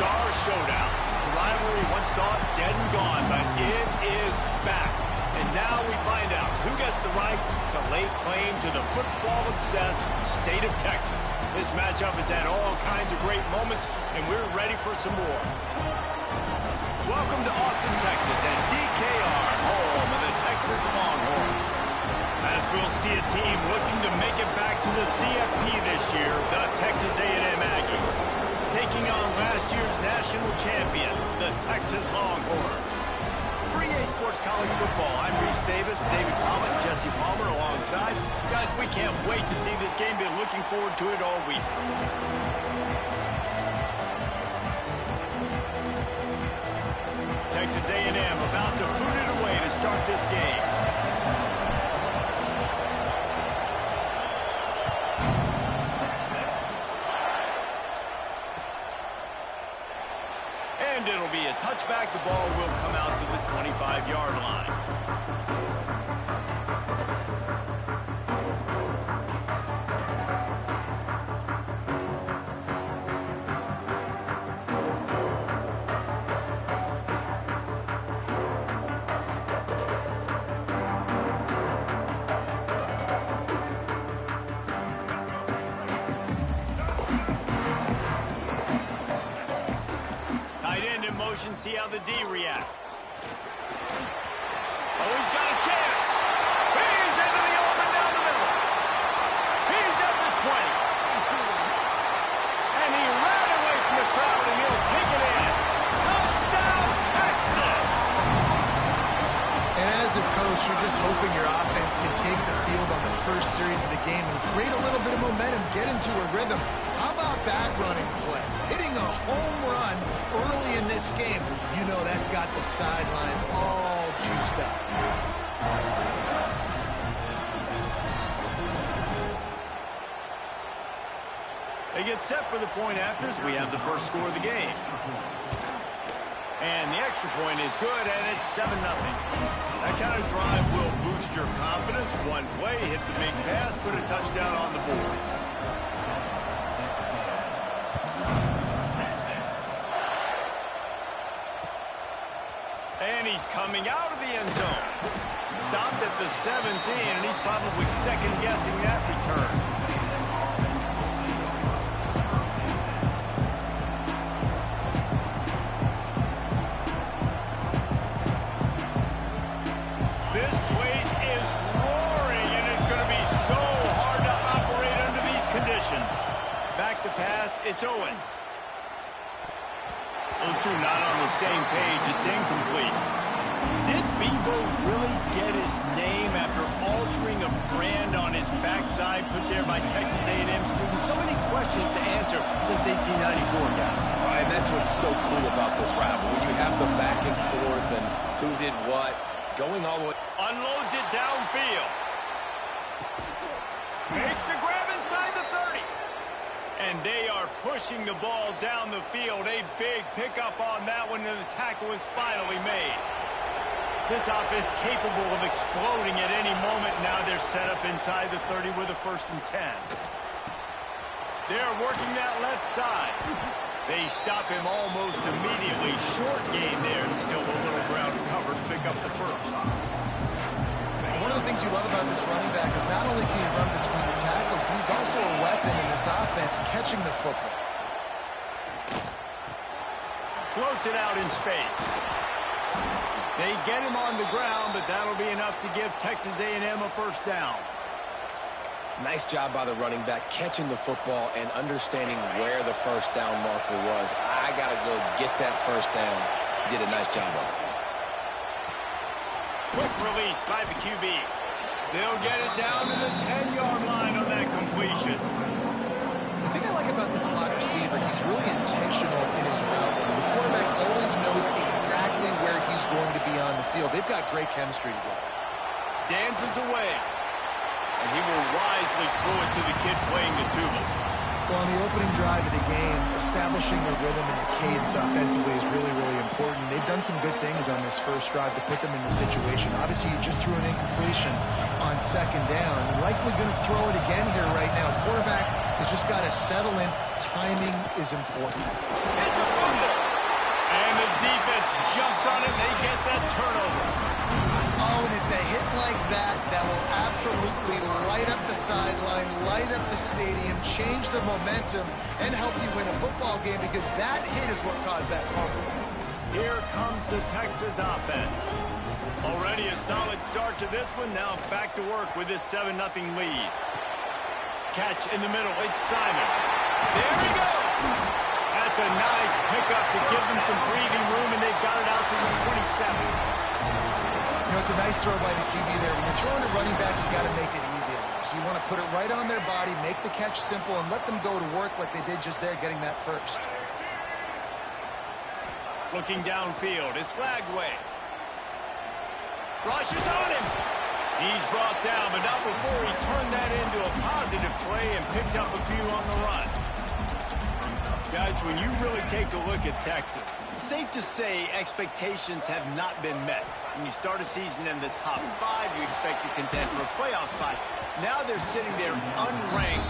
star showdown. The rivalry once thought dead and gone, but it is back. And now we find out who gets the right to lay claim to the football-obsessed state of Texas. This matchup has had all kinds of great moments, and we're ready for some more. Welcome to Austin, Texas, and DKR, home of the Texas Longhorns. As we'll see a team looking to make it back to the CFP this year, the Texas A&M Aggies, taking on last year's national champions, the Texas Longhorns. For EA Sports College Football, I'm Reese Davis, David Pollock, Jesse Palmer alongside. Guys, we can't wait to see this game. Been looking forward to it all week. Texas A&M about to boot it away to start this game. And it'll be a touchback. The ball will come out to the 25-yard line. See how the D reacts. Oh, he's got a chance. He's into the open down the middle. He's at the 20. And he ran away from the crowd, and he'll take it in. Touchdown, Texas! And as a coach, you're just hoping your offense can take the field on the first series of the game and create a little bit of momentum, get into a rhythm. How about that running play? Hitting a home run early in this game. You know that's got the sidelines all juiced up. They get set for the point afters. We have the first score of the game. And the extra point is good, and it's 7-0. That kind of drive will boost your confidence. One play, hit the big pass, put a touchdown on the board. And he's coming out of the end zone. Stopped at the 17, and he's probably second-guessing that return. This place is roaring, and it's going to be so hard to operate under these conditions. Back to pass, it's Owens. Those two not on the same page. It's incomplete. Did Bevo really get his name after altering a brand on his backside put there by Texas A&M students? So many questions to answer since 1894, guys. And that's what's so cool about this rival. When you have the back and forth and who did what, going all the way. Unloads it downfield. Makes the grab inside the 30. And they are pushing the ball down the field. A big pickup on that one, and the tackle is finally made. This offense capable of exploding at any moment. Now they're set up inside the 30 with a 1st and 10. They're working that left side. They stop him almost immediately. Short gain there, and still a little ground covered to pick up the 1st. One of the things you love about this running back is not only can he run between the tackles, but he's also a weapon in this offense, catching the football. Floats it out in space. They get him on the ground, but that'll be enough to give Texas A&M a 1st down. Nice job by the running back, catching the football and understanding where the 1st down marker was. I got to go get that 1st down. Did a nice job of it. Quick release by the QB. They'll get it down to the 10-yard line on that completion. The thing I like about the slot receiver, he's really intentional in his route running. The quarterback always knows exactly where he's going to be on the field. They've got great chemistry together. Dances away. And he will wisely throw it to the kid playing the tuba. Well, on the opening drive of the game, establishing a rhythm and a cadence offensively is really, really important. They've done some good things on this first drive to put them in the situation. Obviously, you just threw an incompletion on 2nd down. Likely going to throw it again here right now. Quarterback has just got to settle in. Timing is important. It's a fumble. defense jumps on it, and they get that turnover. Oh, and it's a hit like that that will absolutely light up the sideline, light up the stadium, change the momentum, and help you win a football game because that hit is what caused that fumble. Here comes the Texas offense. Already a solid start to this one. Now back to work with this 7-0 lead. Catch in the middle. It's Simon. There he goes. That's a nice pickup to give them some breathing room, and they've got it out to the 27. You know, it's a nice throw by the QB there. When you're throwing to running backs, you got to make it easy on them. So you want to put it right on their body, make the catch simple, and let them go to work like they did just there, getting that first. Looking downfield, it's Lagway. Rush is on him. He's brought down, but not before he turned that into a positive play and picked up a few on the run. Guys, when you really take a look at Texas, safe to say expectations have not been met. When you start a season in the top 5, you expect to contend for a playoff spot. Now they're sitting there unranked.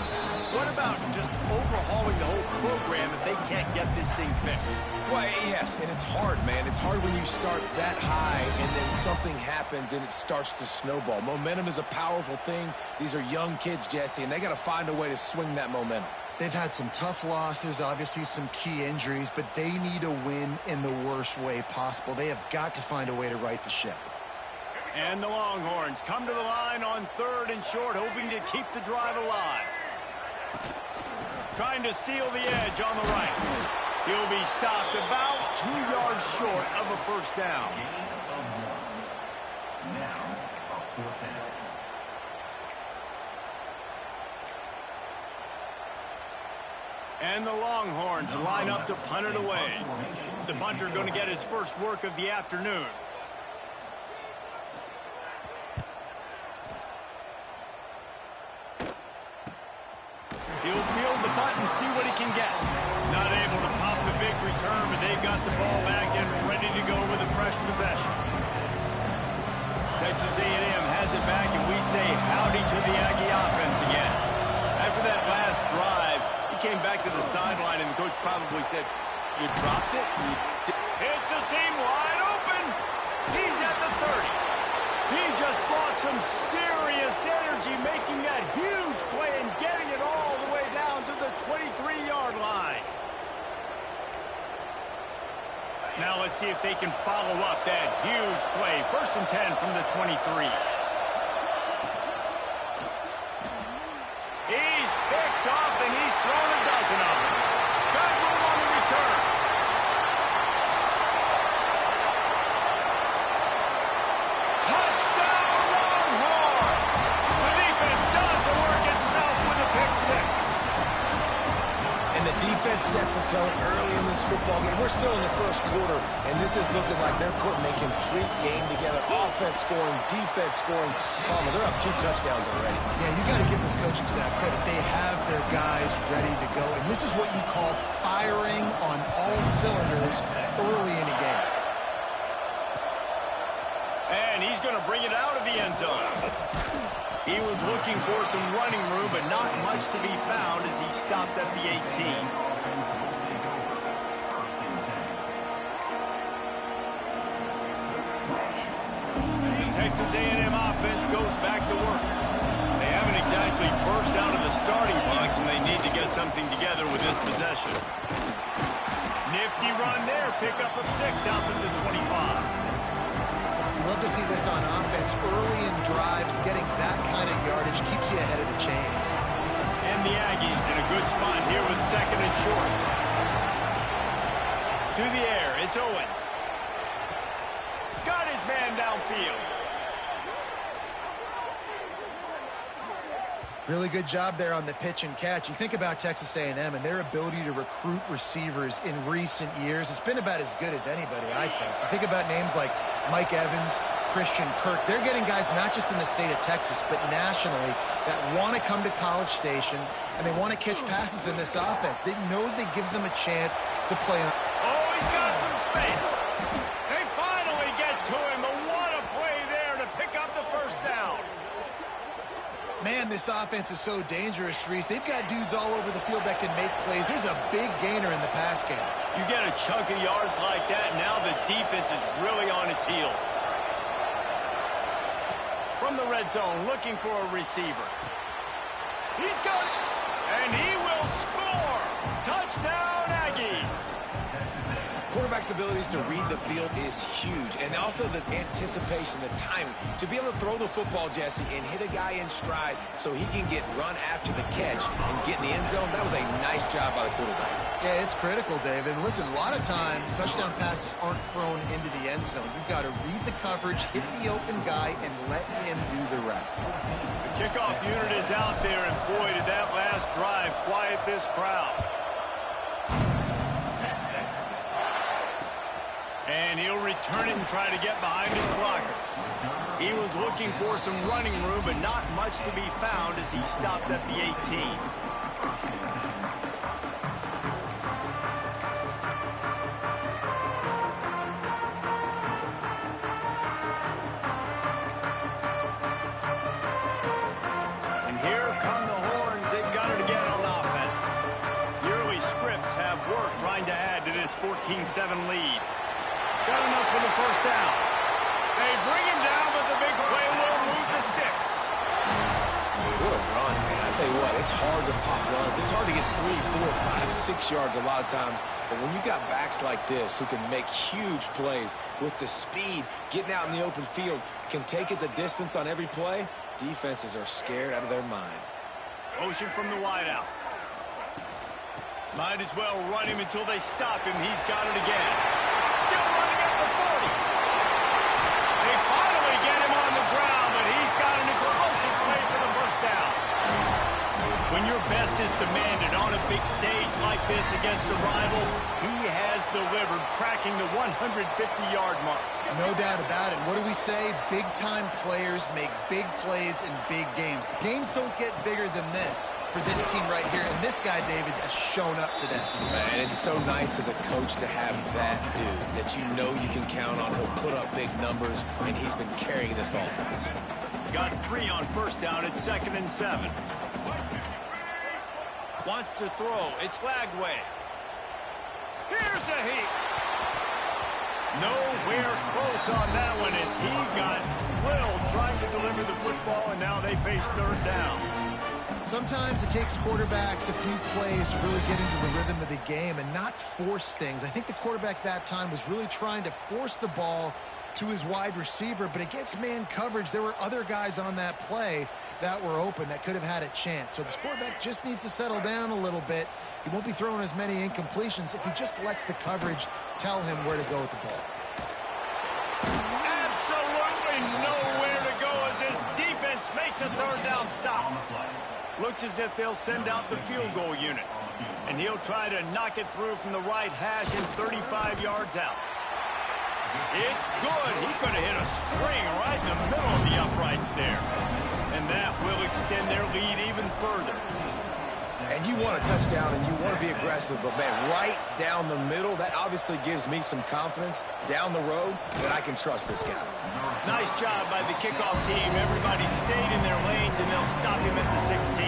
What about just overhauling the whole program if they can't get this thing fixed? Well, yes, and it's hard, man. It's hard when you start that high and then something happens and it starts to snowball. Momentum is a powerful thing. These are young kids, Jesse, and they got to find a way to swing that momentum. They've had some tough losses, obviously some key injuries, but they need a win in the worst way possible. They have got to find a way to right the ship. And the Longhorns come to the line on 3rd and short, hoping to keep the drive alive. Trying to seal the edge on the right. He'll be stopped about 2 yards short of a first down. And the Longhorns line up to punt it away. The punter going to get his first work of the afternoon. He'll field the punt and see what he can get. Not able to pop the big return, but they've got the ball back and ready to go with a fresh possession. Texas A&M has it back, and we say howdy to the Aggie offense again. After that last drive, he came back to the sideline, and the coach probably said, "You dropped it?" It's a seam wide open. He's at the 30. He just brought some serious energy, making that huge play and getting it all the way down to the 23-yard line. Now let's see if they can follow up that huge play. 1st and 10 from the 23. He's picked off, and he's thrown a dozen of them. Got room on the return. Touchdown, Longhorn! The defense does the work itself with a pick 6. And the defense sets the tone early in this football game. We're still in the first quarter, and this is looking like they're putting a complete game together. Offense scoring, defense scoring. Palmer, they're up 2 touchdowns already. Yeah, you got to give this coaching staff credit. They have their guys ready to go, and this is what you call firing on all cylinders early in a game. And he's going to bring it out of the end zone. He was looking for some running room, but not much to be found as he stopped at the 18. The Texas A&M offense goes back to work. They haven't exactly burst out of the starting blocks, and they need to get something together with this possession. Nifty run there, pickup of 6 out to the 25. You love to see this on offense. Early in drives, getting that kind of yardage keeps you ahead of the chains. And the Aggies in a good spot here with 2nd and short. To the air, it's Owens. Got his man downfield. Really good job there on the pitch and catch. You think about Texas A&M and their ability to recruit receivers in recent years. It's been about as good as anybody, I think. You think about names like Mike Evans, Christian Kirk. They're getting guys not just in the state of Texas, but nationally that want to come to College Station, and they want to catch passes in this offense. They knows they gives them a chance to play on. Oh, he's got some space. They finally get to him, but what a play there to pick up the first down. Man, this offense is so dangerous, Reese. They've got dudes all over the field that can make plays. There's a big gainer in the pass game. You get a chunk of yards like that, now the defense is really on its heels. From the red zone, looking for a receiver. He's got it, and he will score. Touchdown, Aggies. Quarterback's abilities to read the field is huge, and also the anticipation, the timing. To be able to throw the football, Jesse, and hit a guy in stride so he can get run after the catch and get in the end zone, that was a nice job by the quarterback. Yeah, it's critical, David. Listen, a lot of times, touchdown passes aren't thrown into the end zone. You've got to read the coverage, hit the open guy, and let him do the rest. The kickoff unit is out there, and boy, did that last drive quiet this crowd. And he'll return it and try to get behind his blockers. He was looking for some running room, but not much to be found as he stopped at the 18. And here come the horns. They've got it again on offense. The early scripts have worked trying to add to this 14-7 lead. Got enough for the first down. They bring him down, but the big play will move the sticks. What a run, man. I tell you what, it's hard to pop runs. It's hard to get 3, 4, 5, 6 yards a lot of times. But when you got backs like this who can make huge plays with the speed, getting out in the open field, can take it the distance on every play, defenses are scared out of their mind. Motion from the wideout. Might as well run him until they stop him. He's got it again. Still running at the 40. They finally get him on the ground, but he's got an explosive play for the first down. When your best is demanded on a big stage like this against a rival, he has delivered, cracking the 150-yard mark. No doubt about it. What do we say? Big-time players make big plays in big games. The games don't get bigger than this for this team right here, and this guy, David, has shown up today. Man, it's so nice as a coach to have that dude that you know you can count on. He'll put up big numbers, and he's been carrying this offense. Got 3 on first down at 2nd and 7. Wants to throw. It's Lagway. Here's a heat. Nowhere close on that one as he got drilled trying to deliver the football, and now they face 3rd down. Sometimes it takes quarterbacks a few plays to really get into the rhythm of the game and not force things. I think the quarterback that time was really trying to force the ball to his wide receiver, but against man coverage, there were other guys on that play that were open that could have had a chance. So this quarterback just needs to settle down a little bit. He won't be throwing as many incompletions if he just lets the coverage tell him where to go with the ball. Absolutely nowhere to go as this defense makes a 3rd down stop. Looks as if they'll send out the field goal unit. And he'll try to knock it through from the right hash and 35 yards out. It's good. He could have hit a string right in the middle of the uprights there. And that will extend their lead even further. And you want a touchdown and you want to be aggressive, but man, right down the middle, that obviously gives me some confidence down the road that I can trust this guy. Nice job by the kickoff team. Everybody stayed in their lanes, and they'll stop him at the 16.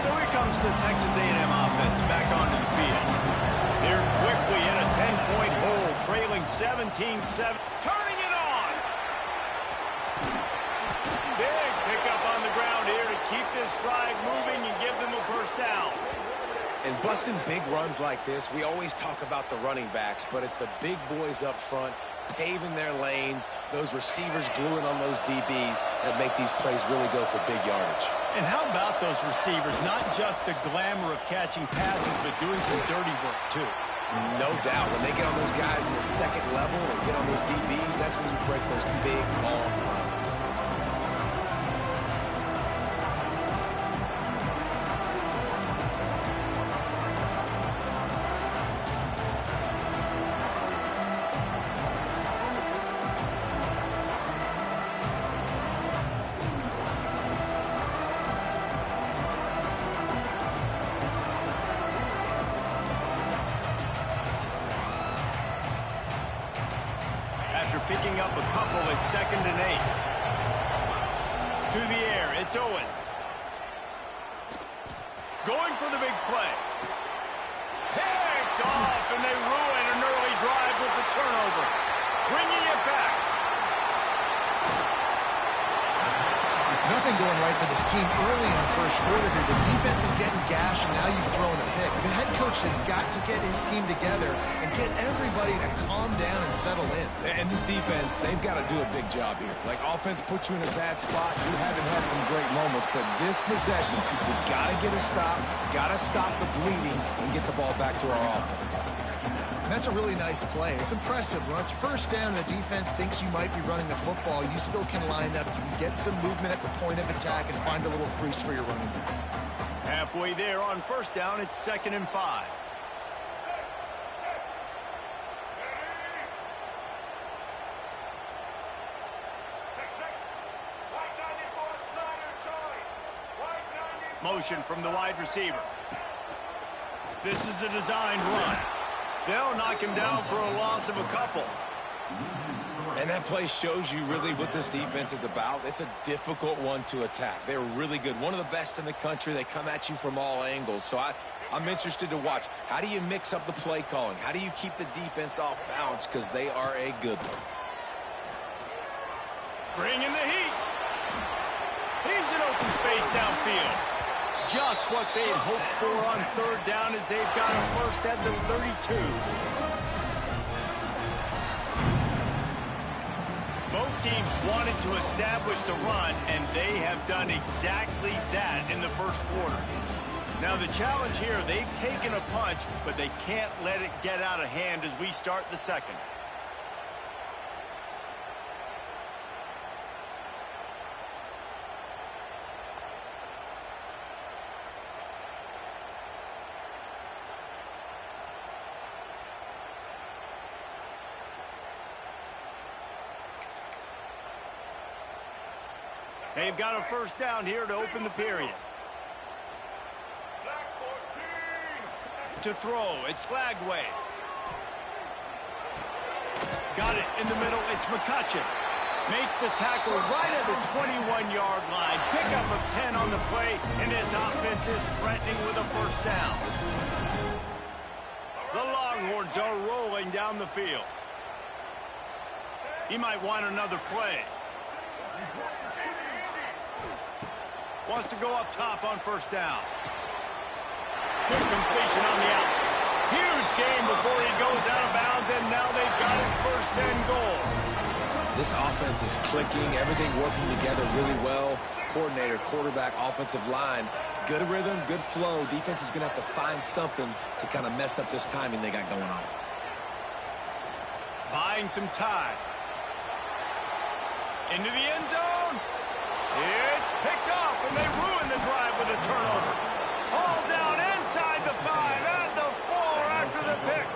So here comes the Texas A&M offense back onto the field. They're quickly in a 10-point hole, trailing 17-7. Turning it on! Big pickup on the ground here to keep this drive moving and give them a first down. And busting big runs like this, we always talk about the running backs, but it's the big boys up front, paving their lanes, those receivers gluing on those DBs that make these plays really go for big yardage. And how about those receivers? Not just the glamour of catching passes, but doing some dirty work, too. No doubt. When they get on those guys in the second level and get on those DBs, that's when you break those big, long runs. picking up a couple at 2nd and 8. To the air, it's Owens. Going for the big play. Picked off, and they ruin an early drive with the turnover. Bringing it back. Nothing going right for this team early in the first quarter here. The defense is getting gashed, and now you've thrown a pick. The head coach has got to get his team together and get everybody to calm down and settle in. And this defense, they've got to do a big job here. Like, offense put you in a bad spot. You haven't had some great moments, but this possession, we got to get a stop, got to stop the bleeding, and get the ball back to our offense. And that's a really nice play. It's impressive. When it's first down and the defense thinks you might be running the football, you still can line up. You can get some movement at the point of attack and find a little crease for your running back. Halfway there on first down, it's 2nd and 5. Motion from the wide receiver. This is a designed run. They'll knock him down for a loss of a couple. And that play shows you really what this defense is about. It's a difficult one to attack. They're really good. One of the best in the country. They come at you from all angles. So I'm interested to watch. How do you mix up the play calling? How do you keep the defense off balance? Because they are a good one. Bringing the heat. He's in open space downfield. Just what they'd hoped for on third down as they've got a first at the 32. Both teams wanted to establish the run, and they have done exactly that in the first quarter. Now the challenge here, they've taken a punch, but they can't let it get out of hand as we start the second. They've got a first down here to open the period. To throw, it's Lagway. Got it in the middle, it's McCutcheon. Makes the tackle right at the 21-yard line. Pickup of 10 on the play, and this offense is threatening with a first down. The Longhorns are rolling down the field. He might want another play. Wants to go up top on first down. Good completion on the out. Huge gain before he goes out of bounds, and now they've got it first and goal. This offense is clicking, everything working together really well. Coordinator, quarterback, offensive line, good rhythm, good flow. Defense is going to have to find something to kind of mess up this timing they got going on. Buying some time. Into the end zone. It's picked off, and they ruin the drive with a turnover. All down inside the 5, at the 4 after the pick.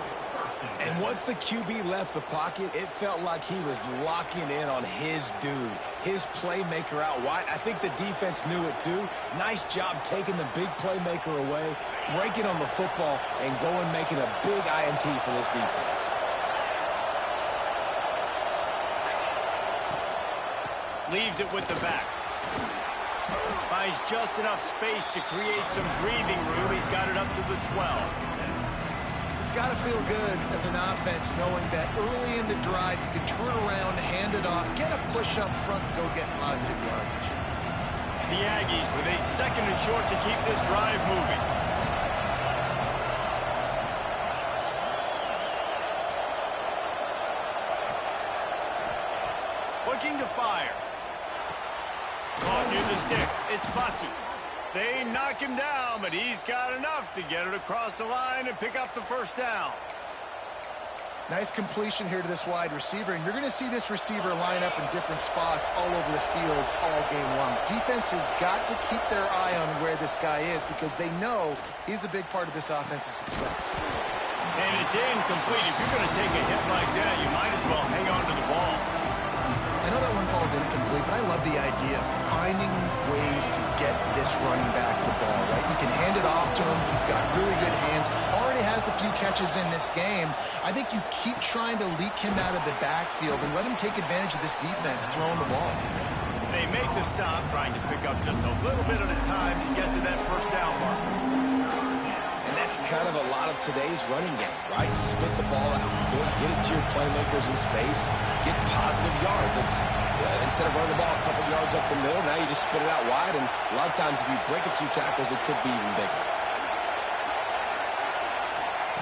And once the QB left the pocket, it felt like he was locking in on his dude, his playmaker out wide. I think the defense knew it too. Nice job taking the big playmaker away, breaking on the football, and going making a big INT for this defense. Leaves it with the back. Buys just enough space to create some breathing room. He's got it up to the 12. It's got to feel good as an offense knowing that early in the drive you can turn around, hand it off, get a push up front, and go get positive yardage. The Aggies with a 2nd and short to keep this drive moving. Looking to fire. Caught near the sticks. It's Bussey. They knock him down, but he's got enough to get it across the line and pick up the first down. Nice completion here to this wide receiver, and you're going to see this receiver line up in different spots all over the field all game long. Defense has got to keep their eye on where this guy is because they know he's a big part of this offense's success. And it's incomplete. If you're going to take a hit like that, you might as well hang on to the ball. I know that one falls ball's incomplete, but I love the idea of finding ways to get this running back the ball, right? You can hand it off to him. He's got really good hands. Already has a few catches in this game. I think you keep trying to leak him out of the backfield and let him take advantage of this defense throwing the ball. They make the stop, trying to pick up just a little bit at a time to get to that first down mark. And that's kind of a lot of today's running game, right? Spit the ball out, get it to your playmakers in space, get positive yards. It's instead of running the ball a couple yards up the middle, now you just spit it out wide, and a lot of times if you break a few tackles, it could be even bigger.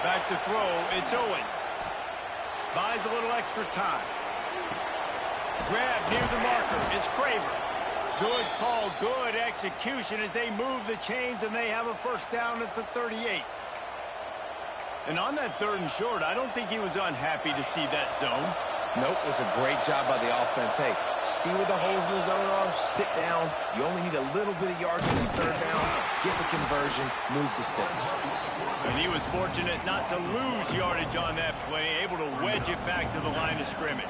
Back to throw, it's Owens. Buys a little extra time. Grab near the marker, it's Craver. Good call, good execution as they move the chains and they have a first down at the 38. And on that 3rd and short, I don't think he was unhappy to see that zone. Nope, it was a great job by the offense. Hey, see where the holes in the zone are, sit down. You only need a little bit of yards in this 3rd down. Get the conversion, move the sticks. And he was fortunate not to lose yardage on that play, able to wedge it back to the line of scrimmage.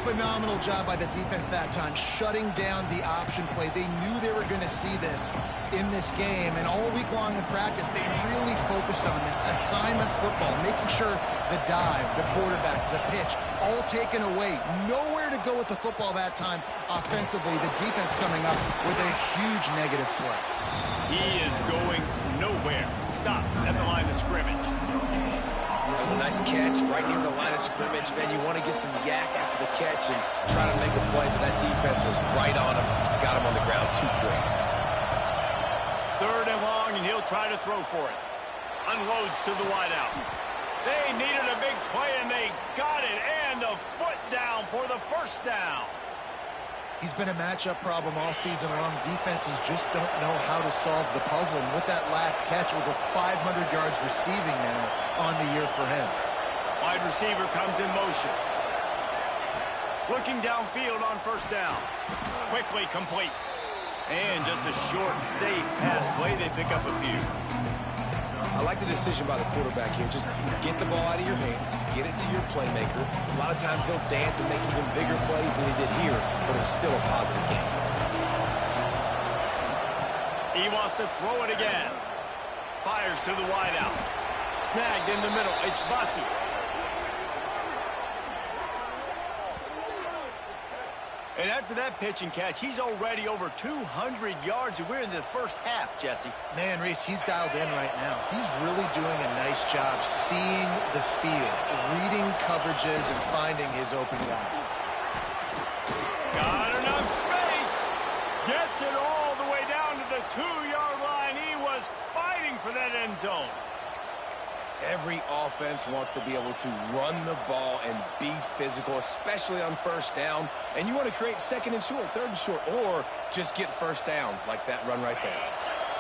Phenomenal job by the defense that time, shutting down the option play. They knew they were going to see this in this game, and all week long in practice, they really focused on this assignment football, making sure the dive, the quarterback, the pitch, all taken away. Nowhere to go with the football that time offensively. The defense coming up with a huge negative play. He is going nowhere. Stop at the line of scrimmage. That was a nice catch right near the line of scrimmage. Man, you want to get some yak after the catch and try to make a play, but that defense was right on him. Got him on the ground too quick. 3rd and long, and he'll try to throw for it. Unloads to the wideout. They needed a big play, and they got it. And the foot down for the first down. He's been a matchup problem all season long. Defenses just don't know how to solve the puzzle. And with that last catch, over 500 yards receiving now on the year for him. Wide receiver comes in motion. Looking downfield on first down. Quickly complete. And just a short, safe pass play. They pick up a few. I like the decision by the quarterback here. Just get the ball out of your hands, get it to your playmaker. A lot of times he'll dance and make even bigger plays than he did here, but it was still a positive game. He wants to throw it again. Fires to the wideout. Snagged in the middle. It's Bussey. And after that pitch and catch, he's already over 200 yards, and we're in the first half, Jesse. Man, Reese, he's dialed in right now. He's really doing a nice job seeing the field, reading coverages, and finding his open guy. Got enough space. Gets it all the way down to the 2-yard line. He was fighting for that end zone. Every offense wants to be able to run the ball and be physical, especially on first down. And you want to create 2nd and short, 3rd and short, or just get first downs like that run right there.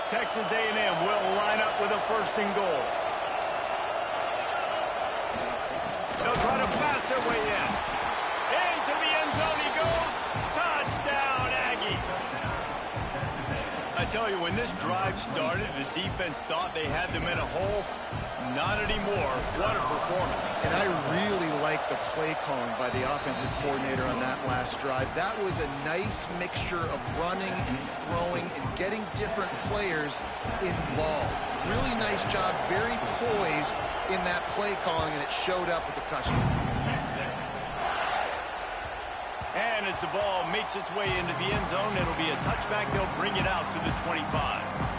Texas A&M will line up with a 1st and goal. They'll try to pass their way in. Into the end zone he goes. Touchdown, Aggie. I tell you, when this drive started, the defense thought they had them in a hole. Not anymore. What a performance. And I really like the play calling by the offensive coordinator on that last drive. That was a nice mixture of running and throwing and getting different players involved. Really nice job, very poised in that play calling, and it showed up with the touchdown. And as the ball makes its way into the end zone, it'll be a touchback. They'll bring it out to the 25.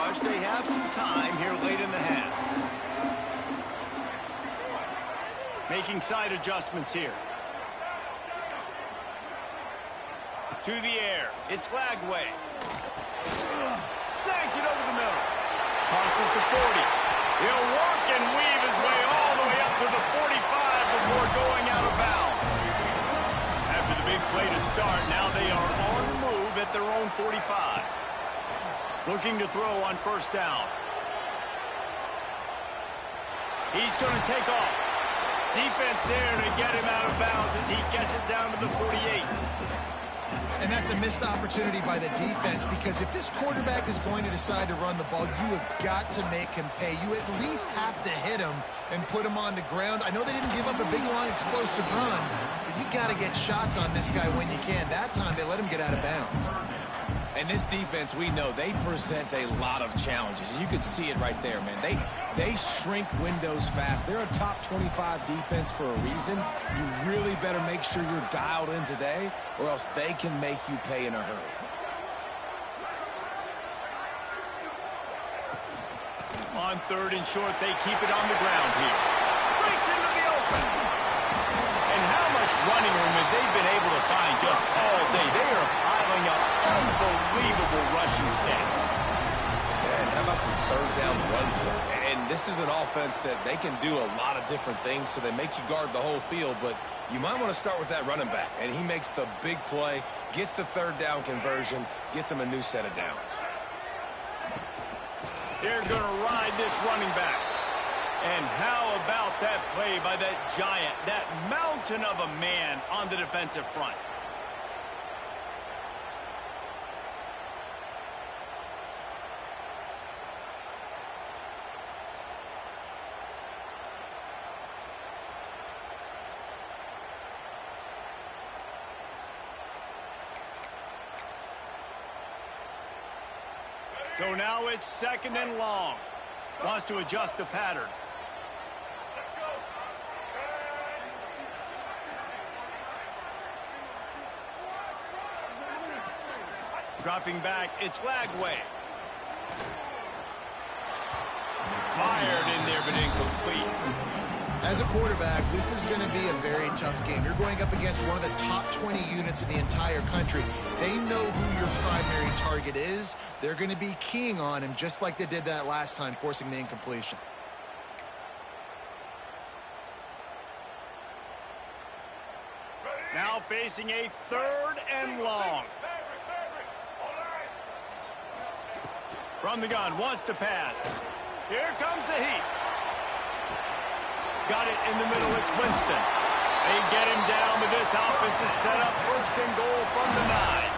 They have some time here late in the half. Making side adjustments here. To the air. It's Lagway. Snags it over the middle. Crosses the 40. He'll walk and weave his way all the way up to the 45 before going out of bounds. After the big play to start, now they are on the move at their own 45. Looking to throw on first down. He's going to take off. Defense there to get him out of bounds as he gets it down to the 48. And that's a missed opportunity by the defense, because if this quarterback is going to decide to run the ball, you have got to make him pay. You at least have to hit him and put him on the ground. I know they didn't give up a big, long, explosive run, but you got to get shots on this guy when you can. That time, they let him get out of bounds. And this defense, we know, they present a lot of challenges. And you can see it right there, man. They shrink windows fast. They're a top 25 defense for a reason. You really better make sure you're dialed in today, or else they can make you pay in a hurry. On 3rd and short, they keep it on the ground here. Breaks into the open. And how much running room have they been able to find just all day? They are piling up unbelievable rushing stats. Yeah, and how about the 3rd down run play? And this is an offense that they can do a lot of different things, so they make you guard the whole field, but you might want to start with that running back. And he makes the big play, gets the 3rd down conversion, gets him a new set of downs. They're going to ride this running back. And how about that play by that giant, that mountain of a man on the defensive front? So now it's 2nd and long. Wants to adjust the pattern. Dropping back, it's Lagway. Fired in there, but incomplete. As a quarterback, this is going to be a very tough game. You're going up against one of the top 20 units in the entire country. They know who your primary target is. They're going to be keying on him, just like they did that last time, forcing the incompletion. Now facing a 3rd and long. From the gun, wants to pass. Here comes the heat. Got it in the middle, it's Winston. They get him down, but this offense is set up 1st and goal from the 9.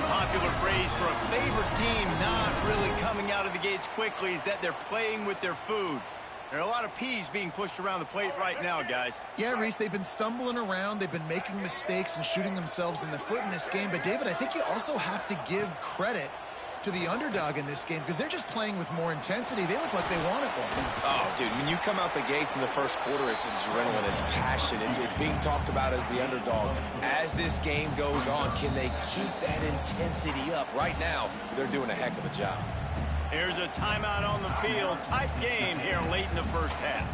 Popular phrase for a favorite team not really coming out of the gates quickly is that they're playing with their food. There are a lot of peas being pushed around the plate right now, guys. Yeah, Reese, they've been stumbling around. They've been making mistakes and shooting themselves in the foot in this game. But, David, I think you also have to give credit to the underdog in this game, because they're just playing with more intensity. They look like they want it more. Oh, dude, when you come out the gates in the first quarter, it's adrenaline, it's passion, it's being talked about as the underdog. As this game goes on, can they keep that intensity up? Right now, they're doing a heck of a job. Here's a timeout on the field. Tight game here late in the first half.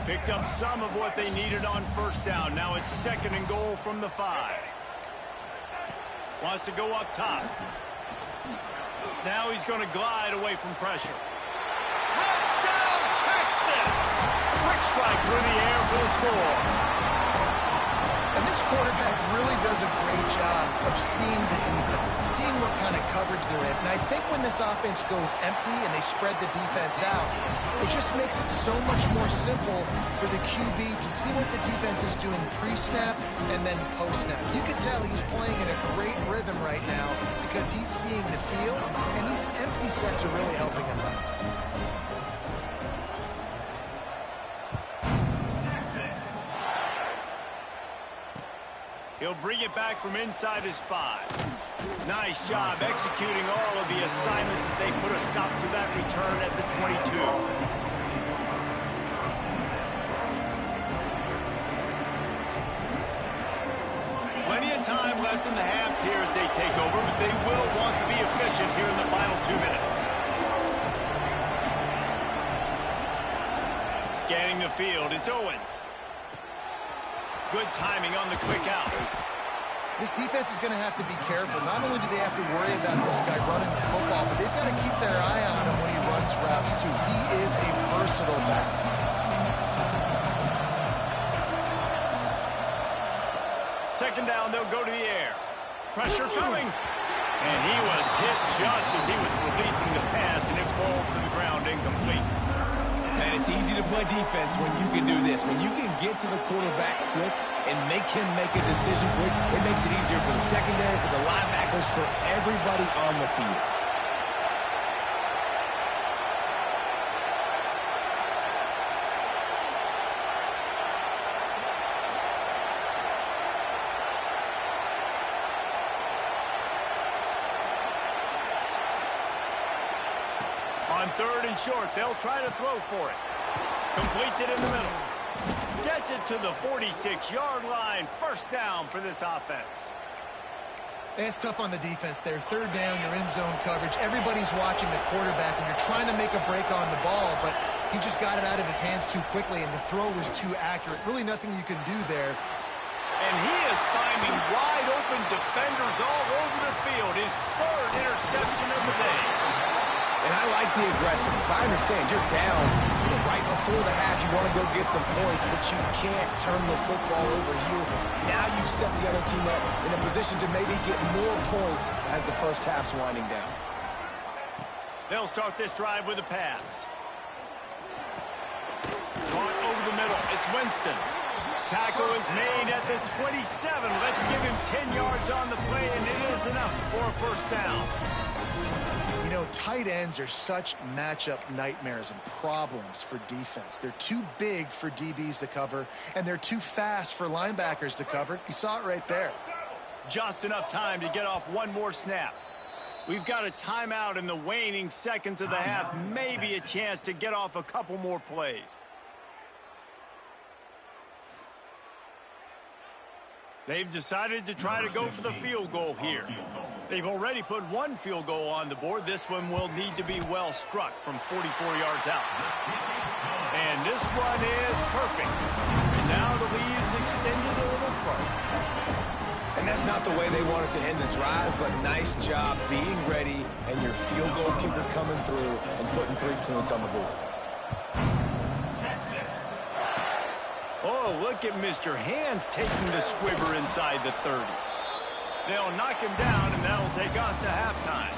Picked up some of what they needed on 1st down. Now it's 2nd and goal from the 5. Wants to go up top. Now he's going to glide away from pressure. Touchdown, Texas! Quick strike through the air for the score. And this quarterback really does a great job of seeing the defense, seeing what kind of coverage they're in. And I think when this offense goes empty and they spread the defense out, it just makes it so much more simple for the QB to see what the defense is doing pre-snap and then post-snap. You can tell he's playing in a great rhythm right now because he's seeing the field, and these empty sets are really helping him out. He'll bring it back from inside his 5. Nice job executing all of the assignments as they put a stop to that return at the 22. in the half here as they take over, but they will want to be efficient here in the final 2 minutes. Scanning the field, it's Owens. Good timing on the quick out. This defense is going to have to be careful. Not only do they have to worry about this guy running the football, but they've got to keep their eye on him when he runs routes, too. He is a versatile back. Second down, they'll go to the air. Pressure coming. And he was hit just as he was releasing the pass, and it falls to the ground incomplete. And it's easy to play defense when you can do this. When you can get to the quarterback quick and make him make a decision quick, it makes it easier for the secondary, for the linebackers, for everybody on the field. On third and short, they'll try to throw for it. Completes it in the middle. Gets it to the 46-yard line. First down for this offense. It's tough on the defense there. Third down, you're in zone coverage. Everybody's watching the quarterback, and you're trying to make a break on the ball, but he just got it out of his hands too quickly, and the throw was too accurate. Really nothing you can do there. And he is finding wide-open defenders all over the field. His third interception of the day. And I like the aggressiveness. I understand you're down right before the half. You want to go get some points, but you can't turn the football over here. Now you've set the other team up in a position to maybe get more points as the first half's winding down. They'll start this drive with a pass. Caught over the middle. It's Winston. Tackle is made at the 27. Let's give him 10 yards on the play, and it is enough for a first down. You know, tight ends are such matchup nightmares and problems for defense. They're too big for DBs to cover, and they're too fast for linebackers to cover. You saw it right there. Just enough time to get off one more snap. We've got a timeout in the waning seconds of the half. Maybe a chance to get off a couple more plays. They've decided to try to go for the field goal here. They've already put one field goal on the board. This one will need to be well struck from 44 yards out. And this one is perfect. And now the lead is extended a little further. And that's not the way they wanted to end the drive, but nice job being ready and your field goal kicker coming through and putting 3 points on the board. Oh, look at Mr. Hands taking the squibber inside the 30. They'll knock him down, and that'll take us to halftime.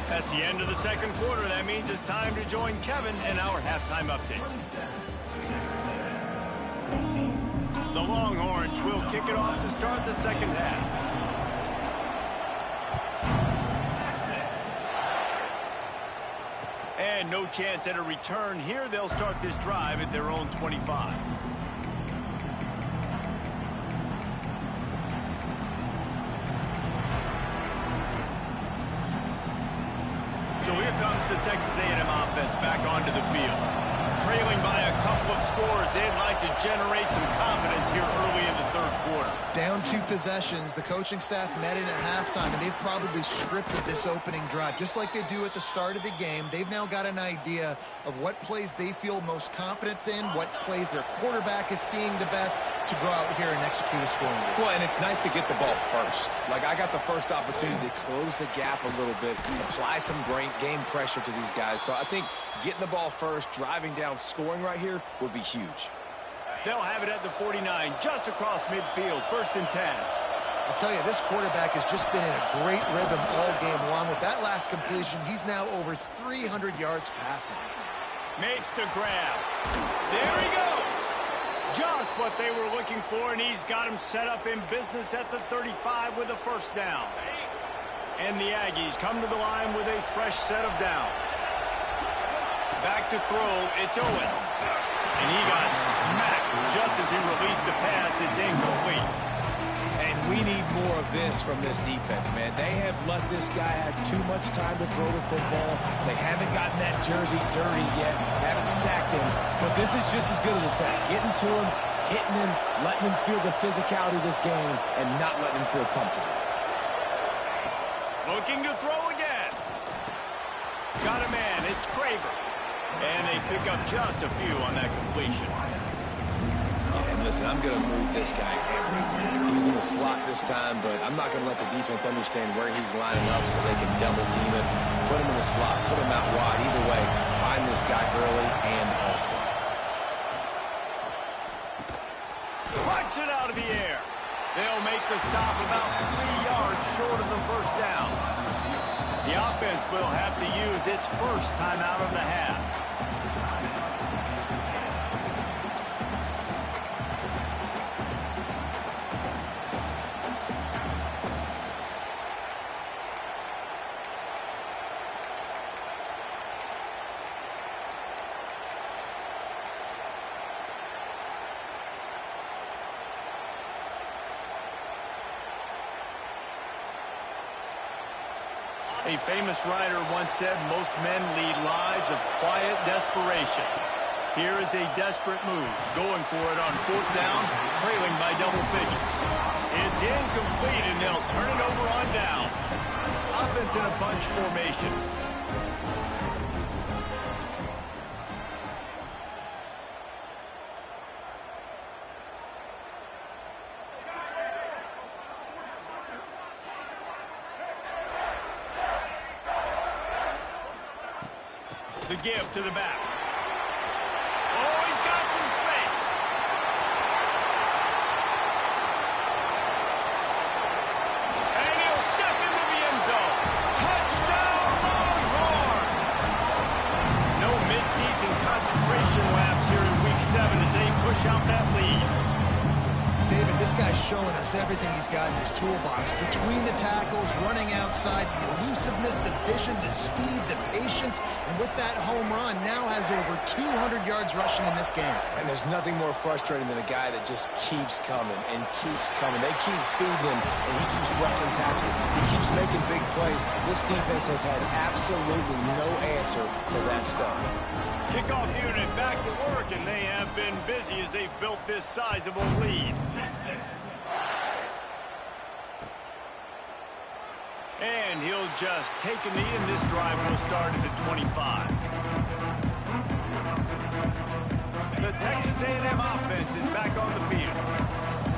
That's the end of the second quarter. That means it's time to join Kevin in our halftime update. The Longhorns will kick it off to start the second half. And no chance at a return here. They'll start this drive at their own 25. So here comes the Texas A&M offense back onto the field. Trailing by a couple of scores, they'd like to generate some confidence here early in the third quarter. Down 2 possessions, the coaching staff met in at halftime, and they've probably scripted this opening drive. Just like they do at the start of the game, they've now got an idea of what plays they feel most confident in, what plays their quarterback is seeing the best to go out here and execute a scoring game. Well, and it's nice to get the ball first. Like, I got the first opportunity to close the gap a little bit, apply some great game pressure to these guys. So I think getting the ball first, driving down, scoring right here would be huge. They'll have it at the 49, just across midfield, 1st and 10. I'll tell you, this quarterback has just been in a great rhythm all game long. With that last completion, he's now over 300 yards passing. Makes the grab. There he goes. Just what they were looking for, and he's got him set up in business at the 35 with a first down. And the Aggies come to the line with a fresh set of downs. Back to throw, it's Owens. And he got smacked just as he released the pass. It's incomplete. And we need more of this from this defense, man. They have let this guy have too much time to throw the football. They haven't gotten that jersey dirty yet, haven't sacked him. But this is just as good as a sack. Getting to him, hitting him, letting him feel the physicality of this game, and not letting him feel comfortable. Looking to throw again. Got a man. It's Craver. And they pick up just a few on that completion. Yeah, and listen, I'm going to move this guy everywhere. He was in the slot this time, but I'm not going to let the defense understand where he's lining up so they can double team it. Put him in the slot, put him out wide. Either way, find this guy early and often. Punch it out of the air. They'll make the stop about 3 yards short of the first down. The offense will have to use its first timeout of the half. A famous writer once said most men lead lives of quiet desperation. Here is a desperate move, going for it on 4th down, trailing by double figures. It's incomplete, and they'll turn it over on down. Offense in a bunch formation. The give to the back. Oh, he's got some space. And he'll step into the end zone. Touchdown, Longhorns! No midseason concentration lapse here in Week 7 as they push out that lead. David, this guy's showing us everything he's got in his toolbox. Between the tackles, running outside, the elusiveness, the vision, the speed, the patience, and with that home run, now has over 200 yards rushing in this game. And there's nothing more frustrating than a guy that just keeps coming and keeps coming. They keep feeding him, and he keeps breaking tackles. He keeps making big plays. This defense has had absolutely no answer for that stuff. Kickoff unit back to work, and they have been busy as they've built this sizable lead. And he'll just take a knee, and this drive will start at the 25. The Texas A&M offense is back on the field.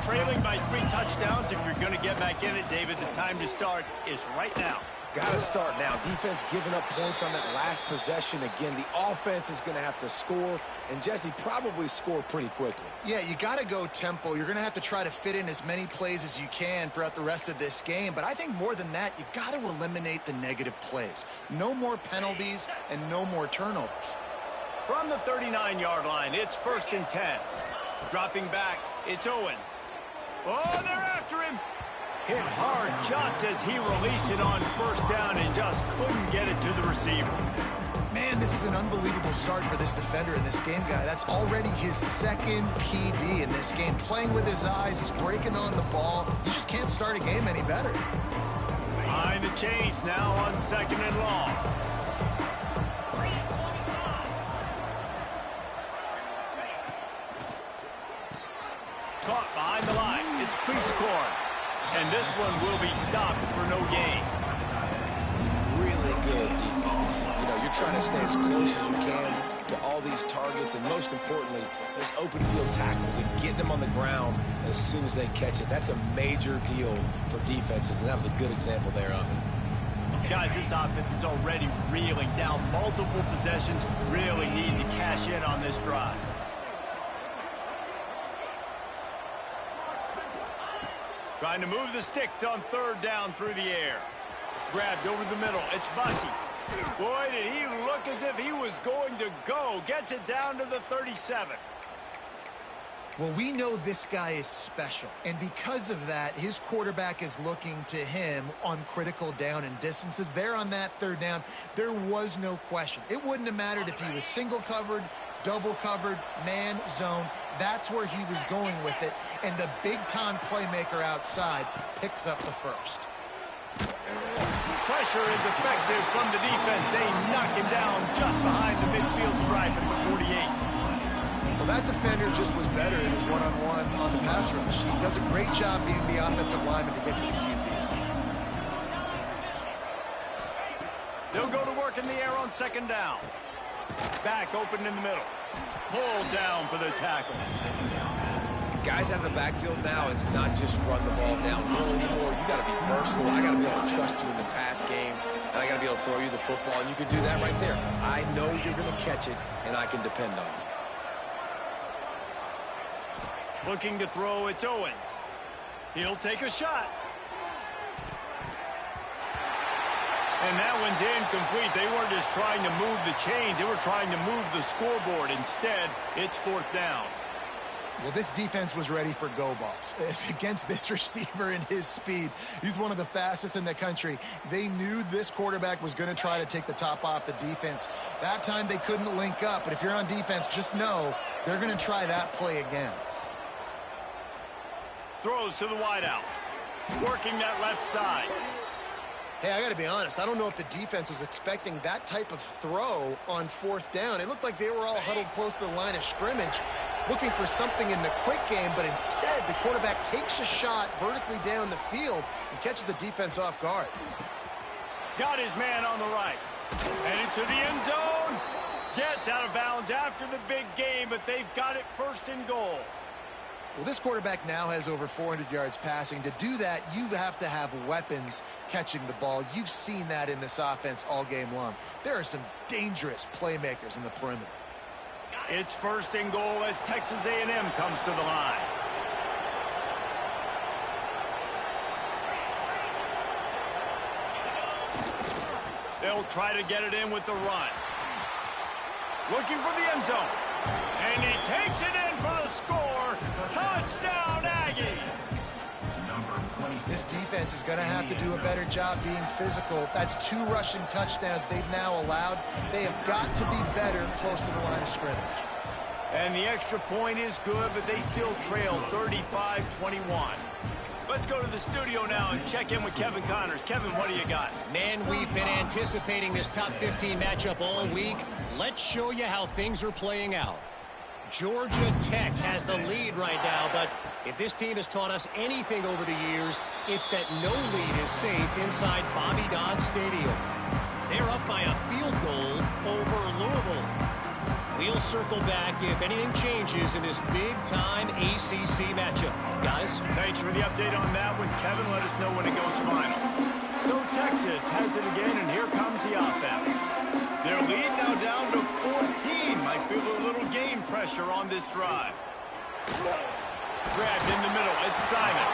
Trailing by 3 touchdowns. If you're going to get back in it, David, the time to start is right now. Got to start now. Defense giving up points on that last possession. Again, the offense is going to have to score, and Jesse probably score pretty quickly. Yeah, you got to go tempo. You're going to have to try to fit in as many plays as you can throughout the rest of this game. But I think more than that, you got to eliminate the negative plays. No more penalties and no more turnovers. From the 39-yard line, it's 1st and 10. Dropping back, it's Owens. Oh, they're after him. Hit hard just as he released it on 1st down and just couldn't get it to the receiver. Man, this is an unbelievable start for this defender in this game, guy. That's already his 2nd PD in this game. Playing with his eyes, he's breaking on the ball. You just can't start a game any better. Behind the chains now on 2nd and long. Caught behind the line. It's Cleasecorn. And this one will be stopped for no gain. Really good defense. You know, you're trying to stay as close as you can to all these targets, and most importantly, those open field tackles and getting them on the ground as soon as they catch it. That's a major deal for defenses, and that was a good example there of it. Guys, this offense is already reeling down multiple possessions. Really need to cash in on this drive. Trying to move the sticks on 3rd down through the air. Grabbed over the middle. It's Bussey. Boy, did he look as if he was going to go. Gets it down to the 37. Well, we know this guy is special, and because of that, his quarterback is looking to him on critical down and distances. There on that 3rd down, there was no question. It wouldn't have mattered if he was single covered, double covered, man, zone. That's where he was going with it, and the big-time playmaker outside picks up the first. Pressure is effective from the defense. They knock him down just behind the midfield stripe at the 48. Well, that defender just was better in his one-on-one on the pass rush. He does a great job being the offensive lineman to get to the QB. They'll go to work in the air on second down. Back open in the middle. Pull down for the tackle. Guys out of the backfield now, it's not just run the ball downhill anymore. You got to be versatile. I got to be able to trust you in the pass game, and I got to be able to throw you the football, and you can do that right there. I know you're going to catch it, and I can depend on you. Looking to throw, it's Owens. He'll take a shot. And that one's incomplete. They weren't just trying to move the chains. They were trying to move the scoreboard. Instead, it's fourth down. Well, this defense was ready for go balls. Against this receiver and his speed, he's one of the fastest in the country. They knew this quarterback was going to try to take the top off the defense. That time they couldn't link up, but if you're on defense, just know they're going to try that play again. Throws to the wideout. Working that left side. Hey, I got to be honest. I don't know if the defense was expecting that type of throw on fourth down. It looked like they were all huddled close to the line of scrimmage, looking for something in the quick game, but instead the quarterback takes a shot vertically down the field and catches the defense off guard. Got his man on the right. Headed to the end zone. Gets out of bounds after the big game, but they've got it first and goal. Well, this quarterback now has over 400 yards passing. To do that, you have to have weapons catching the ball. You've seen that in this offense all game long. There are some dangerous playmakers in the perimeter. It's first and goal as Texas A&M comes to the line. They'll try to get it in with the run. Looking for the end zone. And he takes it in for the score. Touchdown, Aggies! This defense is going to have to do a better job being physical. That's 2 rushing touchdowns they've now allowed. They have got to be better close to the line of scrimmage. And the extra point is good, but they still trail 35-21. Let's go to the studio now and check in with Kevin Connors. Kevin, what do you got? Man, we've been anticipating this top 15 matchup all week. Let's show you how things are playing out. Georgia Tech has the lead right now, but if this team has taught us anything over the years, it's that no lead is safe inside Bobby Dodd Stadium. They're up by a field goal over Louisville. We'll circle back if anything changes in this big-time ACC matchup. Guys? Thanks for the update on that one, Kevin. Let us know when it goes final. So Texas has it again, and here comes the offense. Their lead now down to 14. Might feel a little game pressure on this drive. Grabbed in the middle. It's Simon.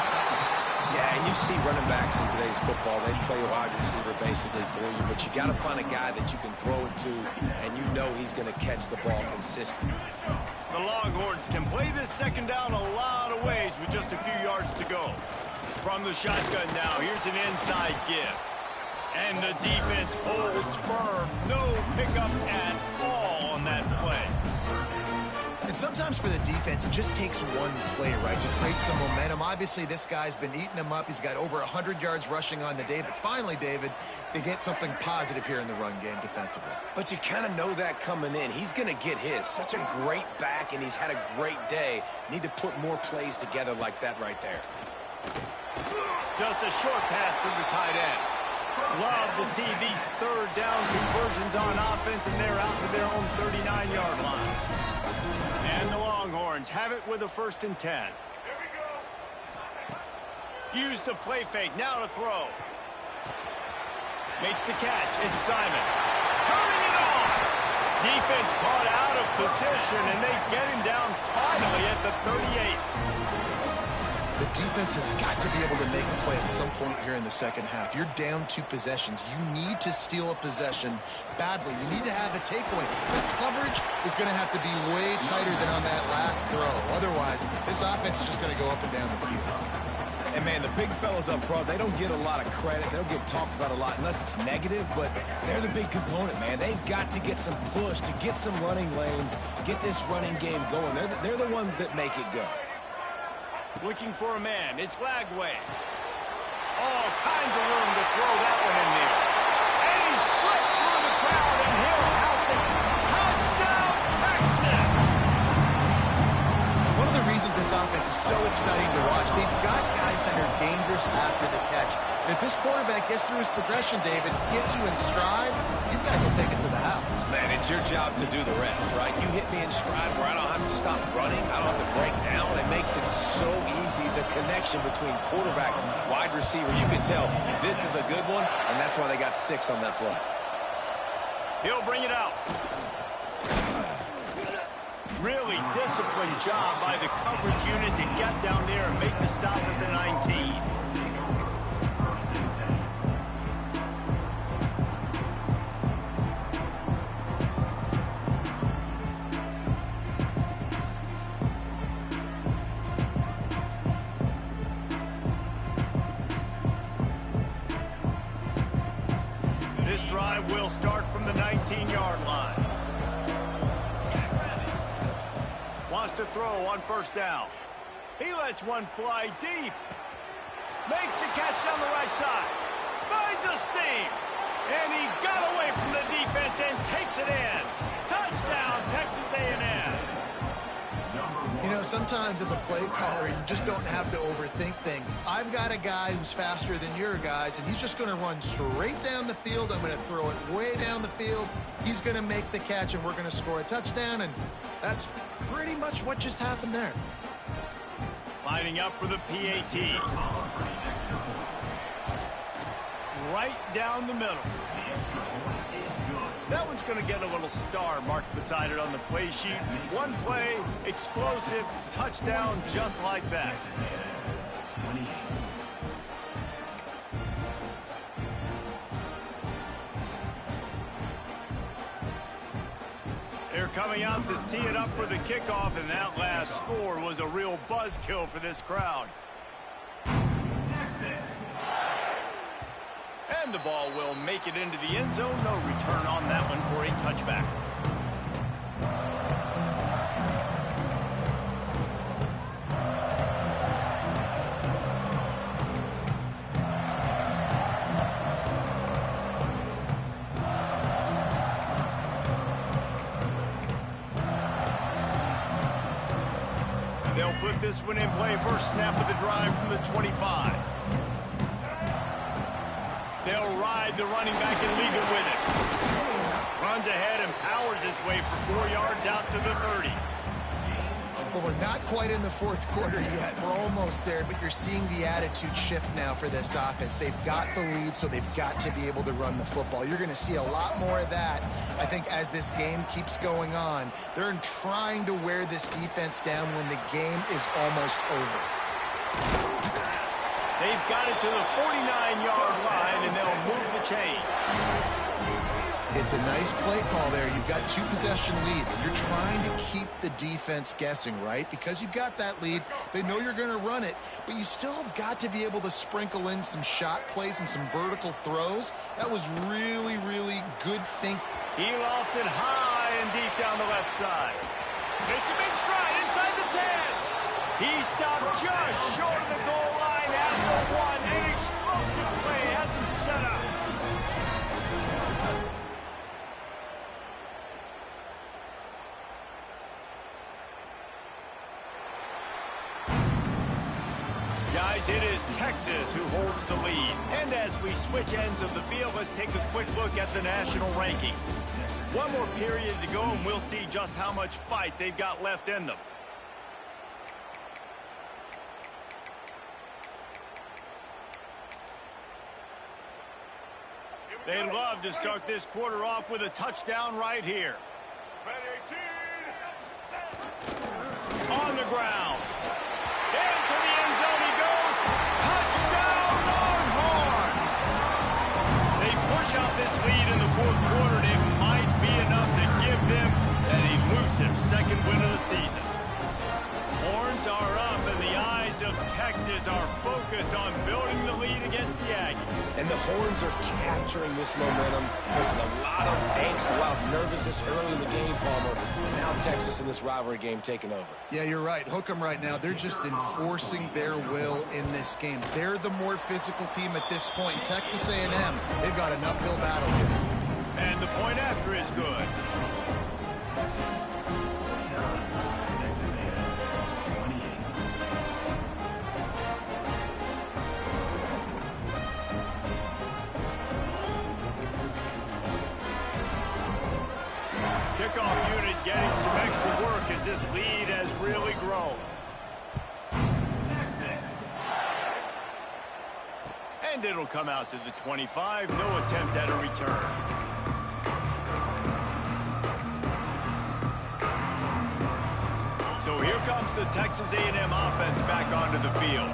Yeah, and you see running backs in today's football, they play wide receiver basically for you, but you got to find a guy that you can throw it to, and you know he's going to catch the ball consistently. The Longhorns can play this second down a lot of ways with just a few yards to go. From the shotgun now, here's an inside give. And the defense holds firm. No pickup at all on that play. And sometimes for the defense, it just takes one play, right, to create some momentum. Obviously, this guy's been eating them up. He's got over 100 yards rushing on the day. But finally, David, they get something positive here in the run game defensively. But you kind of know that coming in. He's going to get his. Such a great back, and he's had a great day. Need to put more plays together like that right there. Just a short pass to the tight end. Love to see these third down conversions on offense, and they're out to their own 39-yard line. And the Longhorns have it with a 1st and 10. Use the play fake. Now to throw. Makes the catch. It's Simon. Turning it on. Defense caught out of position, and they get him down finally at the 38. The defense has got to be able to make a play at some point here in the second half. You're down 2 possessions. You need to steal a possession badly. You need to have a takeaway. The coverage is going to have to be way tighter than on that last throw. Otherwise, this offense is just going to go up and down the field. And, man, the big fellas up front, they don't get a lot of credit. They'll get talked about a lot unless it's negative, but they're the big component, man. They've got to get some push, to get some running lanes, get this running game going. They're the ones that make it go. Looking for a man. It's Lagway. All kinds of room to throw that one in there. And he slipped through the crowd, and he'll house it. Touchdown, Texas! exciting to watch. They've got guys that are dangerous after the catch. And if this quarterback gets through his progression, David, gets you in stride, these guys will take it to the house. Man, it's your job to do the rest, right? You hit me in stride where I don't have to stop running. I don't have to break down. It makes it so easy, the connection between quarterback, wide receiver. You can tell this is a good one, and that's why they got 6 on that play. He'll bring it out. Really disciplined job by the coverage unit to get down there and make the stop at the 19. This drive will start from the 19-yard line. Wants to throw on first down. He lets one fly deep. Makes the catch down the right side. Finds a seam. And he got away from the defense and takes it in. Touchdown, Texas A&M. You know, sometimes as a play caller, you just don't have to overthink things. I've got a guy who's faster than your guys, and he's just going to run straight down the field. I'm going to throw it way down the field. He's going to make the catch, and we're going to score a touchdown, and that's pretty much what just happened there. Lining up for the PAT. Right down the middle. That one's going to get a little star marked beside it on the play sheet. One play, explosive, touchdown, just like that. They're coming out to tee it up for the kickoff, and that last score was a real buzzkill for this crowd. And the ball will make it into the end zone. No return on that one for a touchback. They'll put this one in play. First snap of the drive from the 25. They'll ride the running back and leave it with it. Runs ahead and powers his way for 4 yards out to the 30. Well, we're not quite in the fourth quarter yet. We're almost there, but you're seeing the attitude shift now for this offense. They've got the lead, so they've got to be able to run the football. You're going to see a lot more of that, I think, as this game keeps going on. They're trying to wear this defense down when the game is almost over. They've got it to the 49-yard line, and they'll move the chain. It's a nice play call there. You've got 2-possession lead. You're trying to keep the defense guessing, right? Because you've got that lead, they know you're going to run it, but you still have got to be able to sprinkle in some shot plays and some vertical throws. That was really, really good think. He lofts it high and deep down the left side. It's a big stride inside the 10. He stopped just short of the goal line at the 1. An explosive play has him set up. Guys, it is Texas who holds the lead. And as we switch ends of the field, let's take a quick look at the national rankings. One more period to go, and we'll see just how much fight they've got left in them. They'd love to start this quarter off with a touchdown right here. On the ground. Into the end zone he goes. Touchdown, Longhorns! They push out this lead in the fourth quarter, and it might be enough to give them an elusive second win of the season. Horns are up, and the eyes of Texas are focused on building the lead against the Aggies. And the Horns are capturing this momentum. Listen, a lot of angst, a lot of nervousness early in the game, Palmer. Now Texas in this rivalry game taking over. Yeah, you're right. Hook 'em right now. They're just enforcing their will in this game. They're the more physical team at this point. Texas A&M, they've got an uphill battle here. And the point after is good. kickoff unit getting some extra work as this lead has really grown. And it'll come out to the 25. No attempt at a return. So here comes the Texas A&M offense back onto the field.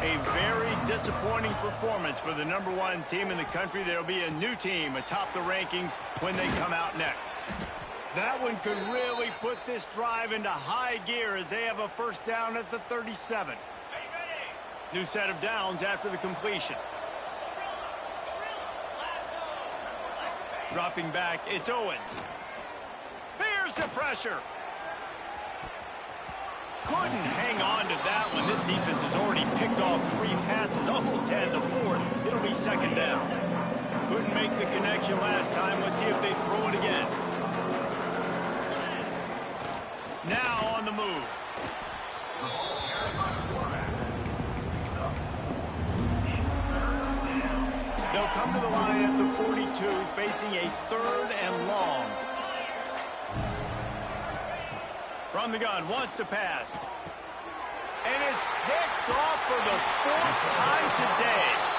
A very disappointing performance for the #1 team in the country. There'll be a new team atop the rankings when they come out next. That one could really put this drive into high gear as they have a first down at the 37. New set of downs after the completion. Dropping back, it's Owens. Here's the pressure. Couldn't hang on to that one. This defense has already picked off 3 passes, almost had the 4th. It'll be second down. Couldn't make the connection last time. Let's see if they throw it again. Now on the move. They'll come to the line at the 42, facing a 3rd and long. From the gun, wants to pass. And it's picked off for the 4th time today.